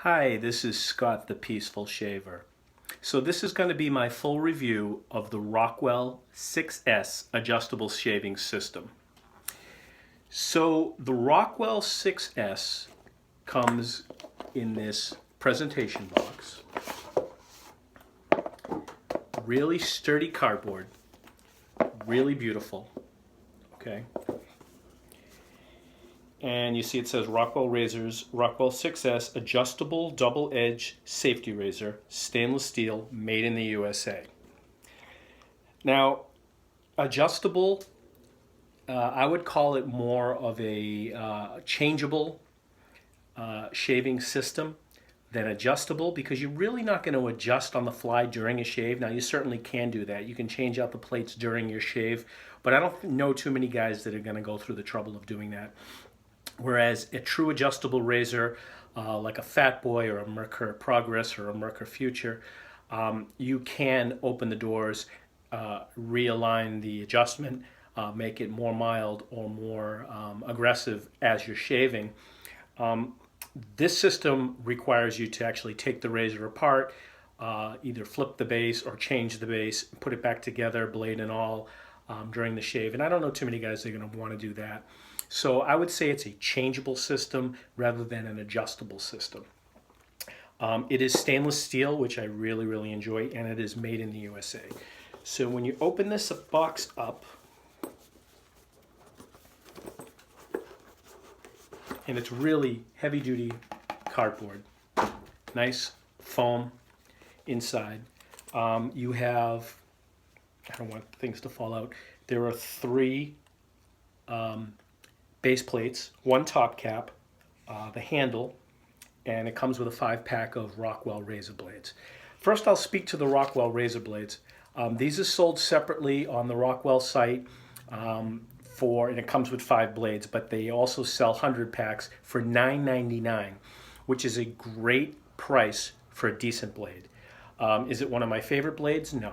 Hi, this is Scott the Peaceful Shaver. So this is going to be my full review of the Rockwell 6S adjustable shaving system. So the Rockwell 6S comes in this presentation box. Really sturdy cardboard, really beautiful, okay? And you see it says Rockwell Razors, Rockwell 6S adjustable double edge safety razor, stainless steel, made in the USA. Now, adjustable, I would call it more of a changeable shaving system than adjustable, because you're really not going to adjust on the fly during a shave. Now, you certainly can do that. You can change out the plates during your shave, but I don't know too many guys that are going to go through the trouble of doing that. Whereas a true adjustable razor, like a Fat Boy or a Merkur Progress or a Merkur Future, you can open the doors, realign the adjustment, make it more mild or more aggressive as you're shaving. This system requires you to actually take the razor apart, either flip the base or change the base, put it back together, blade and all, during the shave. And I don't know too many guys that are going to want to do that. So I would say it's a changeable system rather than an adjustable system. It is stainless steel, which I really, really enjoy, and it is made in the USA. So when you open this box up, and it's really heavy-duty cardboard, nice foam inside. You have, I don't want things to fall out, there are three base plates, one top cap, the handle, and it comes with a 5-pack of Rockwell razor blades. First, I'll speak to the Rockwell razor blades. These are sold separately on the Rockwell site, and it comes with 5 blades, but they also sell 100 packs for $9.99, which is a great price for a decent blade. Is it one of my favorite blades? No.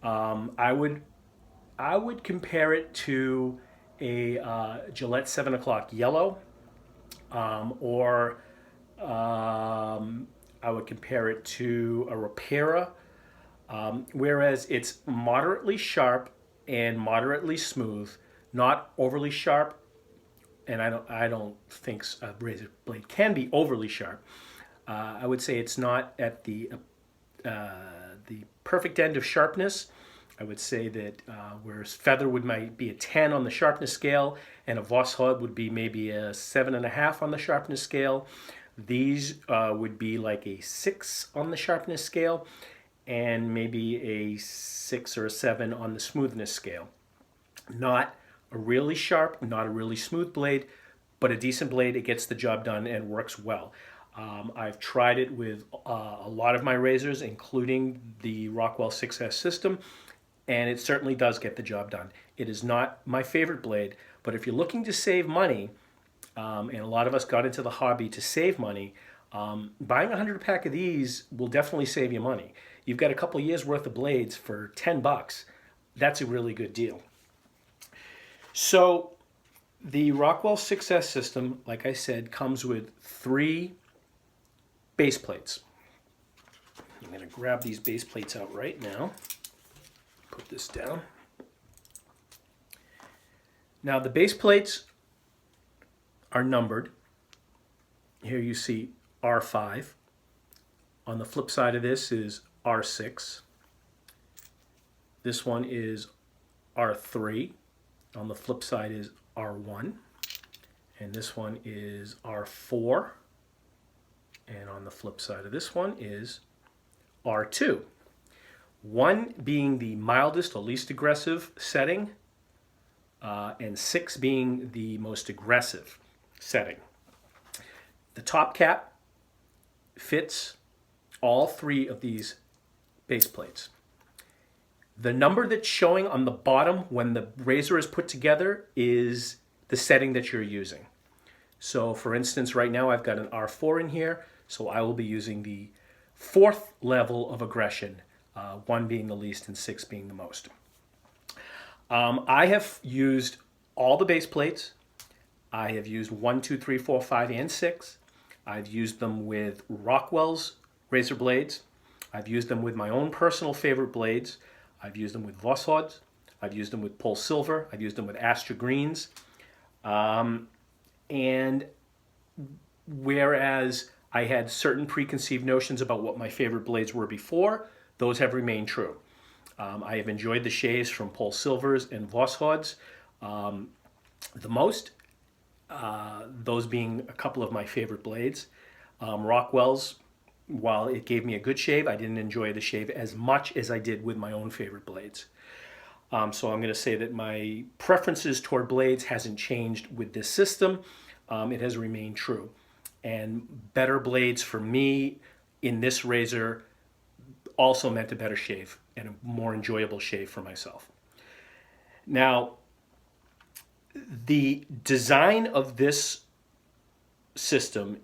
I would compare it to a Gillette 7 o'clock yellow, or I would compare it to a Repara, whereas it's moderately sharp and moderately smooth, not overly sharp, and I don't think a razor blade can be overly sharp. I would say it's not at the perfect end of sharpness. I would say that whereas Feather might be a 10 on the sharpness scale, and a Voss Hub would be maybe a 7.5 on the sharpness scale, these would be like a 6 on the sharpness scale, and maybe a 6 or a 7 on the smoothness scale. Not a really sharp, not a really smooth blade, but a decent blade. It gets the job done and works well. I've tried it with a lot of my razors, including the Rockwell 6S system, and it certainly does get the job done. It is not my favorite blade, but if you're looking to save money, and a lot of us got into the hobby to save money, buying a 100-pack of these will definitely save you money. You've got a couple years worth of blades for 10 bucks. That's a really good deal. So the Rockwell 6S system, like I said, comes with 3 base plates. I'm going to grab these base plates out right now. Put this down. Now the base plates are numbered. Here you see R5. On the flip side of this is R6. This one is R3. On the flip side is R1. And this one is R4. And on the flip side of this one is R2. 1 being the mildest or least aggressive setting, and 6 being the most aggressive setting. The top cap fits all 3 of these base plates. The number that's showing on the bottom when the razor is put together is the setting that you're using. So for instance, right now I've got an R4 in here, so I will be using the 4th level of aggression, 1 being the least and 6 being the most. I have used all the base plates. I have used 1, 2, 3, 4, 5, and 6. I've used them with Rockwell's razor blades. I've used them with my own personal favorite blades. I've used them with Vosshods. I've used them with Pole Silver. I've used them with Astra Greens. And whereas I had certain preconceived notions about what my favorite blades were before, those have remained true. I have enjoyed the shaves from Pole Silvers and Vosshods the most, those being a couple of my favorite blades. Rockwell's, while it gave me a good shave, I didn't enjoy the shave as much as I did with my own favorite blades. So I'm going to say that my preferences toward blades hasn't changed with this system. It has remained true. And better blades for me in this razor also meant a better shave and a more enjoyable shave for myself. Now, the design of this system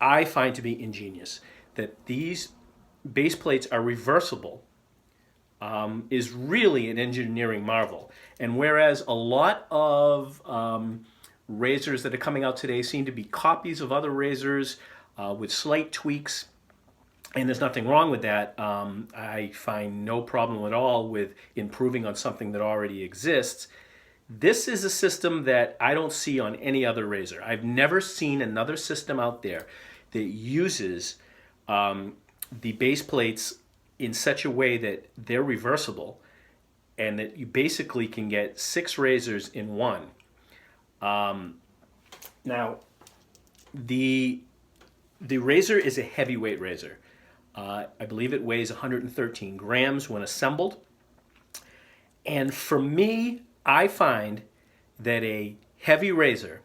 I find to be ingenious. That these base plates are reversible is really an engineering marvel. And whereas a lot of razors that are coming out today seem to be copies of other razors with slight tweaks, and there's nothing wrong with that. I find no problem at all with improving on something that already exists. This is a system that I don't see on any other razor. I've never seen another system out there that uses the base plates in such a way that they're reversible and that you basically can get 6 razors in one. Now, the razor is a heavyweight razor. I believe it weighs 113 grams when assembled. And for me, I find that a heavy razor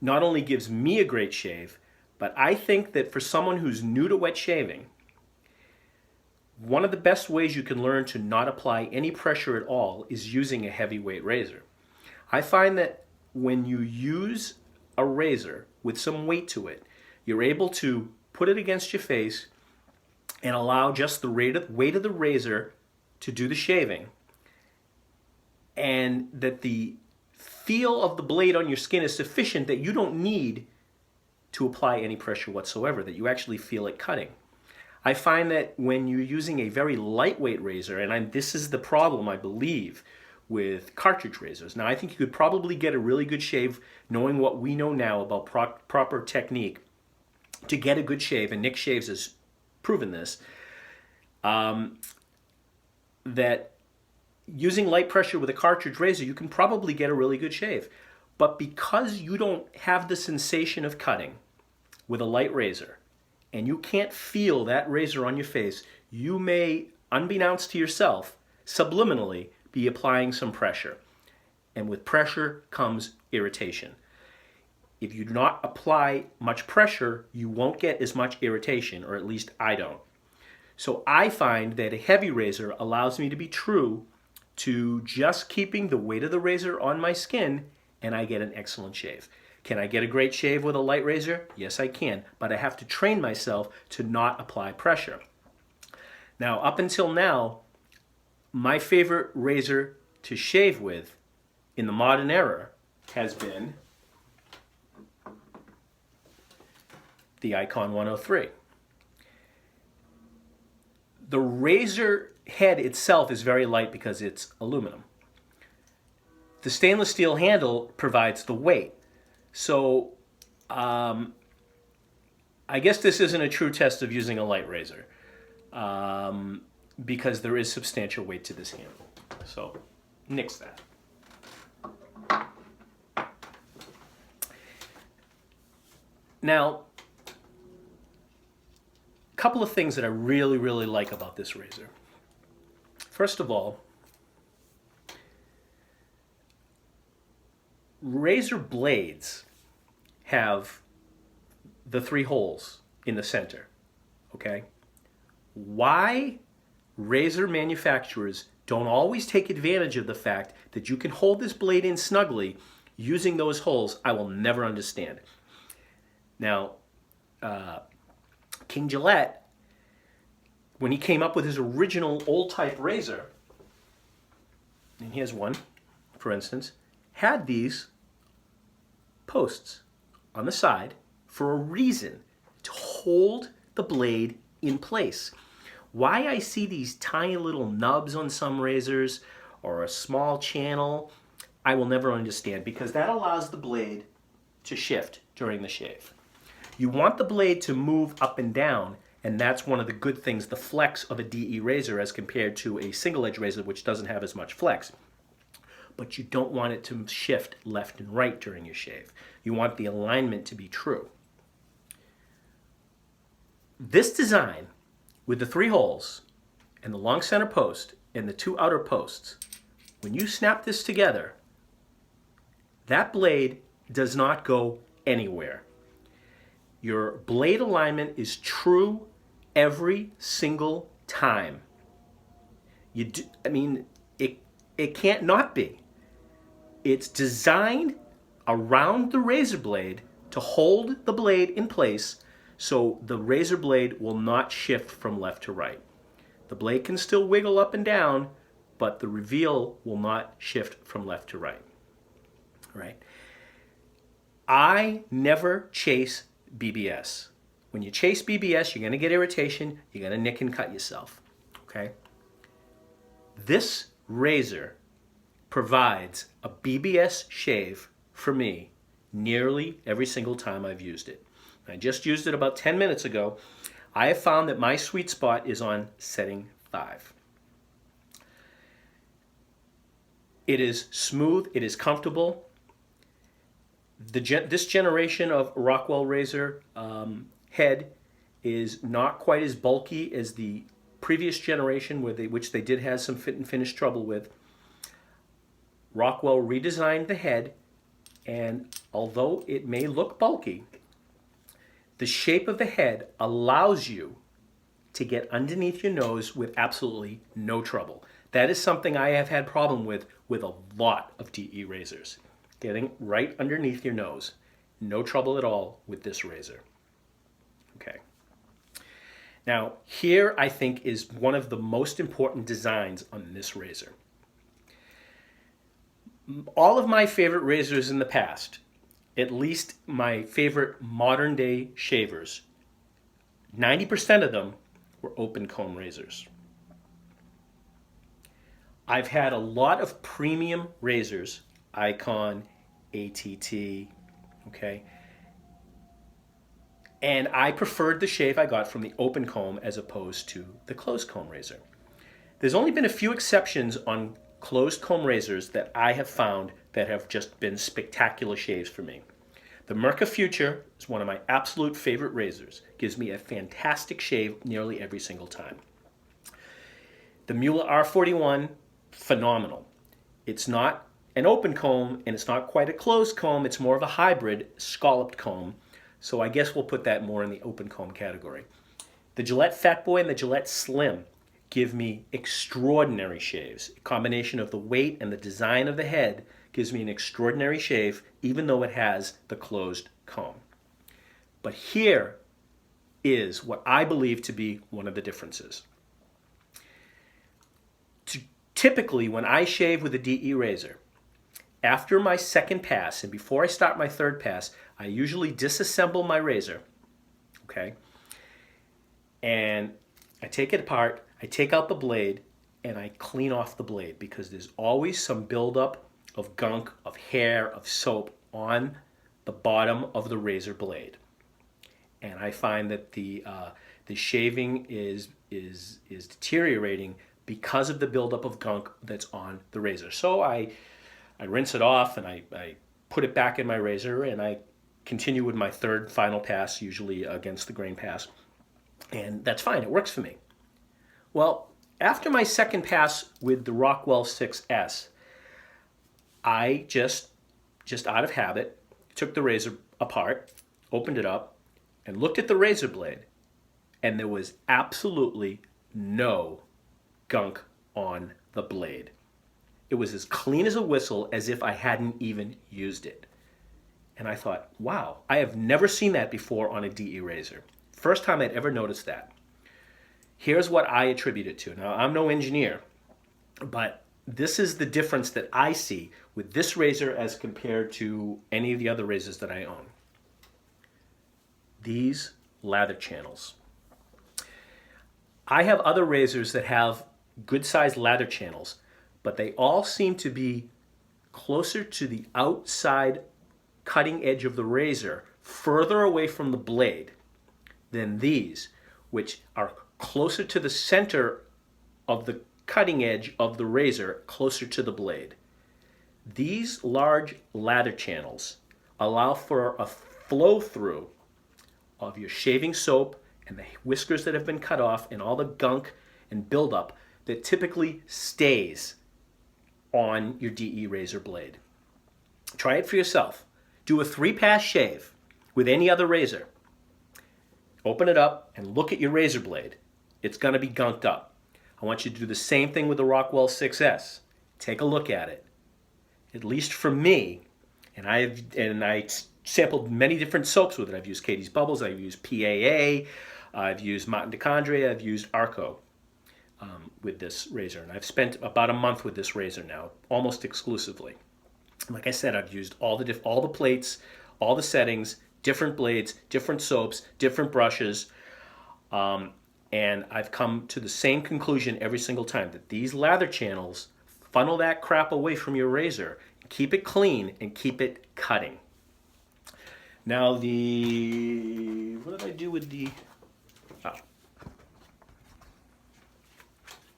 not only gives me a great shave, but I think that for someone who's new to wet shaving, one of the best ways you can learn to not apply any pressure at all is using a heavyweight razor. I find that when you use a razor with some weight to it, you're able to put it against your face and allow just the weight of the razor to do the shaving, and that the feel of the blade on your skin is sufficient that you don't need to apply any pressure whatsoever, that you actually feel it cutting. I find that when you're using a very lightweight razor, and this is the problem, I believe, with cartridge razors. Now, I think you could probably get a really good shave, knowing what we know now about proper technique, to get a good shave, and Nick Shaves has proven this, that using light pressure with a cartridge razor, you can probably get a really good shave. But because you don't have the sensation of cutting with a light razor, and you can't feel that razor on your face, you may, unbeknownst to yourself, subliminally be applying some pressure. And with pressure comes irritation. If you do not apply much pressure, you won't get as much irritation, or at least I don't. So I find that a heavy razor allows me to be true to just keeping the weight of the razor on my skin, and I get an excellent shave. Can I get a great shave with a light razor? Yes, I can, but I have to train myself to not apply pressure. Now, up until now, my favorite razor to shave with in the modern era has been the Icon 103. The razor head itself is very light because it's aluminum. The stainless steel handle provides the weight. So I guess this isn't a true test of using a light razor because there is substantial weight to this handle. So nix that. Now, a couple of things that I really, really like about this razor. First of all, razor blades have the 3 holes in the center, okay? Why razor manufacturers don't always take advantage of the fact that you can hold this blade in snugly using those holes, I will never understand. Now, King Gillette, when he came up with his original old type razor, and here's one, for instance, had these posts on the side for a reason, to hold the blade in place. Why I see these tiny little nubs on some razors or a small channel, I will never understand, because that allows the blade to shift during the shave. You want the blade to move up and down, and that's one of the good things, the flex of a DE razor as compared to a single edge razor, which doesn't have as much flex. But you don't want it to shift left and right during your shave. You want the alignment to be true. This design, with the 3 holes and the long center post and the 2 outer posts, when you snap this together, that blade does not go anywhere. Your blade alignment is true every single time. It can't not be. It's designed around the razor blade to hold the blade in place so the razor blade will not shift from left to right. The blade can still wiggle up and down, but the reveal will not shift from left to right. Right? I never chase BBS. When you chase BBS, you're going to get irritation, you're going to nick and cut yourself. Okay? This razor provides a BBS shave for me nearly every single time I've used it. I just used it about 10 minutes ago. I have found that my sweet spot is on setting 5. It is smooth, it is comfortable. This generation of Rockwell razor head is not quite as bulky as the previous generation, which they did have some fit and finish trouble with. Rockwell redesigned the head, and although it may look bulky, the shape of the head allows you to get underneath your nose with absolutely no trouble. That is something I have had problem with a lot of DE razors. Getting right underneath your nose. No trouble at all with this razor. Okay. Now, here I think is one of the most important designs on this razor. All of my favorite razors in the past, at least my favorite modern day shavers, 90% of them were open comb razors. I've had a lot of premium razors, Icon, ATT, okay? And I preferred the shave I got from the open comb as opposed to the closed comb razor. There's only been a few exceptions on closed comb razors that I have found that have just been spectacular shaves for me. The Mirka Future is one of my absolute favorite razors. Gives me a fantastic shave nearly every single time. The Mueller R41, phenomenal. It's not an open comb and it's not quite a closed comb. It's more of a hybrid scalloped comb. So I guess we'll put that more in the open comb category. The Gillette Fat Boy and the Gillette Slim give me extraordinary shaves. A combination of the weight and the design of the head gives me an extraordinary shave, even though it has the closed comb. But here is what I believe to be one of the differences. Typically, when I shave with a DE razor, after my second pass and before I start my third pass, I usually disassemble my razor, okay? And I take it apart, I take out the blade, and I clean off the blade because there's always some buildup of gunk, of hair, of soap on the bottom of the razor blade. And I find that the shaving is deteriorating because of the buildup of gunk that's on the razor. So I rinse it off and I put it back in my razor and I continue with my third final pass, usually against the grain pass. And that's fine, it works for me. Well, after my second pass with the Rockwell 6S, I just out of habit, took the razor apart, opened it up, and looked at the razor blade, and there was absolutely no gunk on the blade. It was as clean as a whistle, as if I hadn't even used it. And I thought, wow, I have never seen that before on a DE razor. First time I'd ever noticed that. Here's what I attribute it to. Now, I'm no engineer, but this is the difference that I see with this razor as compared to any of the other razors that I own. these lather channels. I have other razors that have good-sized lather channels, but they all seem to be closer to the outside cutting edge of the razor, further away from the blade than these, which are closer to the center of the cutting edge of the razor, closer to the blade. These large lather channels allow for a flow through of your shaving soap and the whiskers that have been cut off and all the gunk and buildup that typically stays on your DE razor blade. Try it for yourself. Do a 3-pass shave with any other razor. Open it up and look at your razor blade. It's going to be gunked up. I want you to do the same thing with the Rockwell 6S. Take a look at it. At least for me, and I sampled many different soaps with it. I've used Katie's Bubbles, I've used PAA, I've used Martin DeCondre, I've used Arco with this razor. And I've spent about a month with this razor now, almost exclusively. Like I said, I've used all the plates, all the settings, different blades, different soaps, different brushes, and I've come to the same conclusion every single time, that these lather channels funnel that crap away from your razor, keep it clean, and keep it cutting. Now what did I do with the,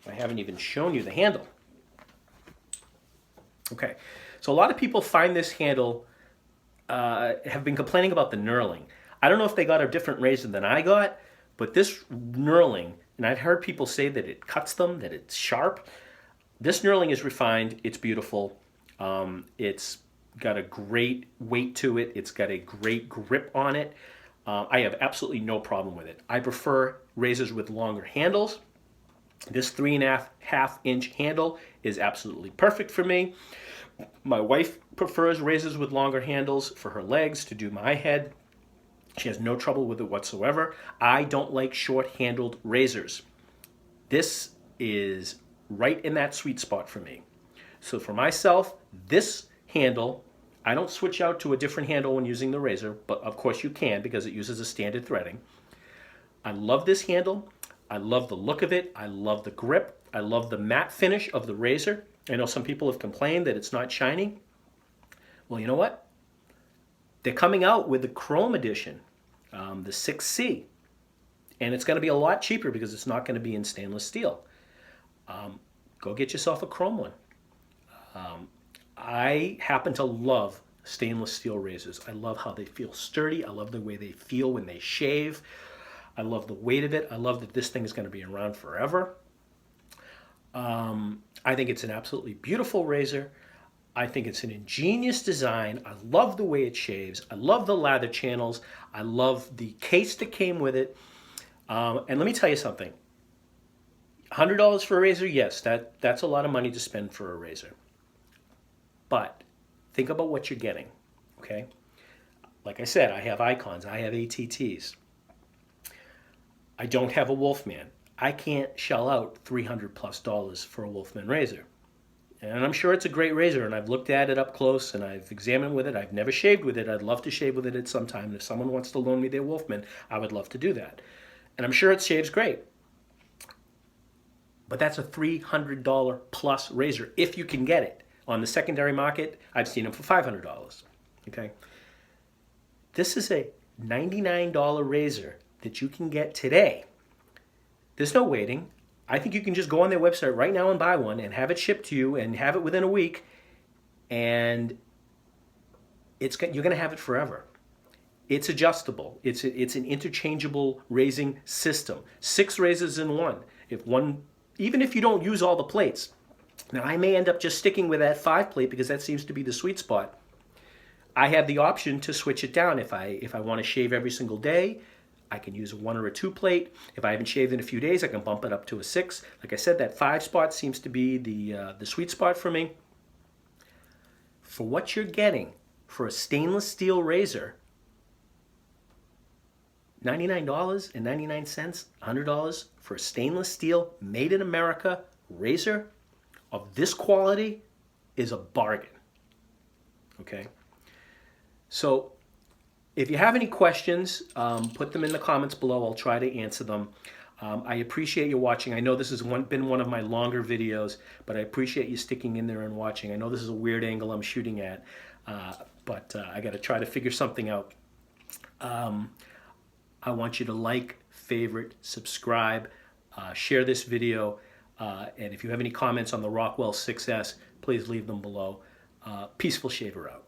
I haven't even shown you the handle. Okay, so a lot of people find this handle, have been complaining about the knurling. I don't know if they got a different razor than I got, but this knurling, and I've heard people say that it cuts them, that it's sharp. This knurling is refined, it's beautiful. It's got a great weight to it. It's got a great grip on it. I have absolutely no problem with it. I prefer razors with longer handles. This 3.5 inch handle is absolutely perfect for me. My wife prefers razors with longer handles for her legs to do my head. She has no trouble with it whatsoever. I don't like short-handled razors. This is right in that sweet spot for me. So for myself, this handle, I don't switch out to a different handle when using the razor, but of course you can because it uses a standard threading. I love this handle. I love the look of it. I love the grip. I love the matte finish of the razor. I know some people have complained that it's not shiny. Well, you know what? They're coming out with the Chrome edition, the 6C, and it's going to be a lot cheaper because it's not going to be in stainless steel. Go get yourself a Chrome one. I happen to love stainless steel razors. I love how they feel sturdy. I love the way they feel when they shave. I love the weight of it. I love that this thing is going to be around forever. I think it's an absolutely beautiful razor. I think it's an ingenious design. I love the way it shaves. I love the lather channels. I love the case that came with it. And let me tell you something. $100 for a razor? Yes, that's a lot of money to spend for a razor. But think about what you're getting, okay? Like I said, I have Icons. I have ATTs. I don't have a Wolfman. I can't shell out $300+ for a Wolfman razor. And I'm sure it's a great razor, and I've looked at it up close, and I've examined with it. I've never shaved with it. I'd love to shave with it at some time. And if someone wants to loan me their Wolfman, I would love to do that. And I'm sure it shaves great. But that's a $300+ razor, if you can get it. On the secondary market, I've seen them for $500, okay? This is a $99 razor that you can get today. There's no waiting. I think you can just go on their website right now and buy one and have it shipped to you and have it within a week, and you're going to have it forever. It's adjustable. It's an interchangeable raising system. 6 razors in one. Even if you don't use all the plates. Now, I may end up just sticking with that 5 plate because that seems to be the sweet spot. I have the option to switch it down. If I want to shave every single day, I can use a 1 or a 2 plate. If I haven't shaved in a few days, I can bump it up to a 6. Like I said, that 5 spot seems to be the sweet spot for me. For what you're getting for a stainless steel razor, $99.99, $100 for a stainless steel, made in America razor of this quality is a bargain. Okay? So If you have any questions, put them in the comments below. I'll try to answer them. I appreciate you watching. I know this has been one of my longer videos, but I appreciate you sticking in there and watching. I know this is a weird angle I'm shooting at, but I got to try to figure something out. I want you to like, favorite, subscribe, share this video, and if you have any comments on the Rockwell 6S, please leave them below. Peaceful Shaver out.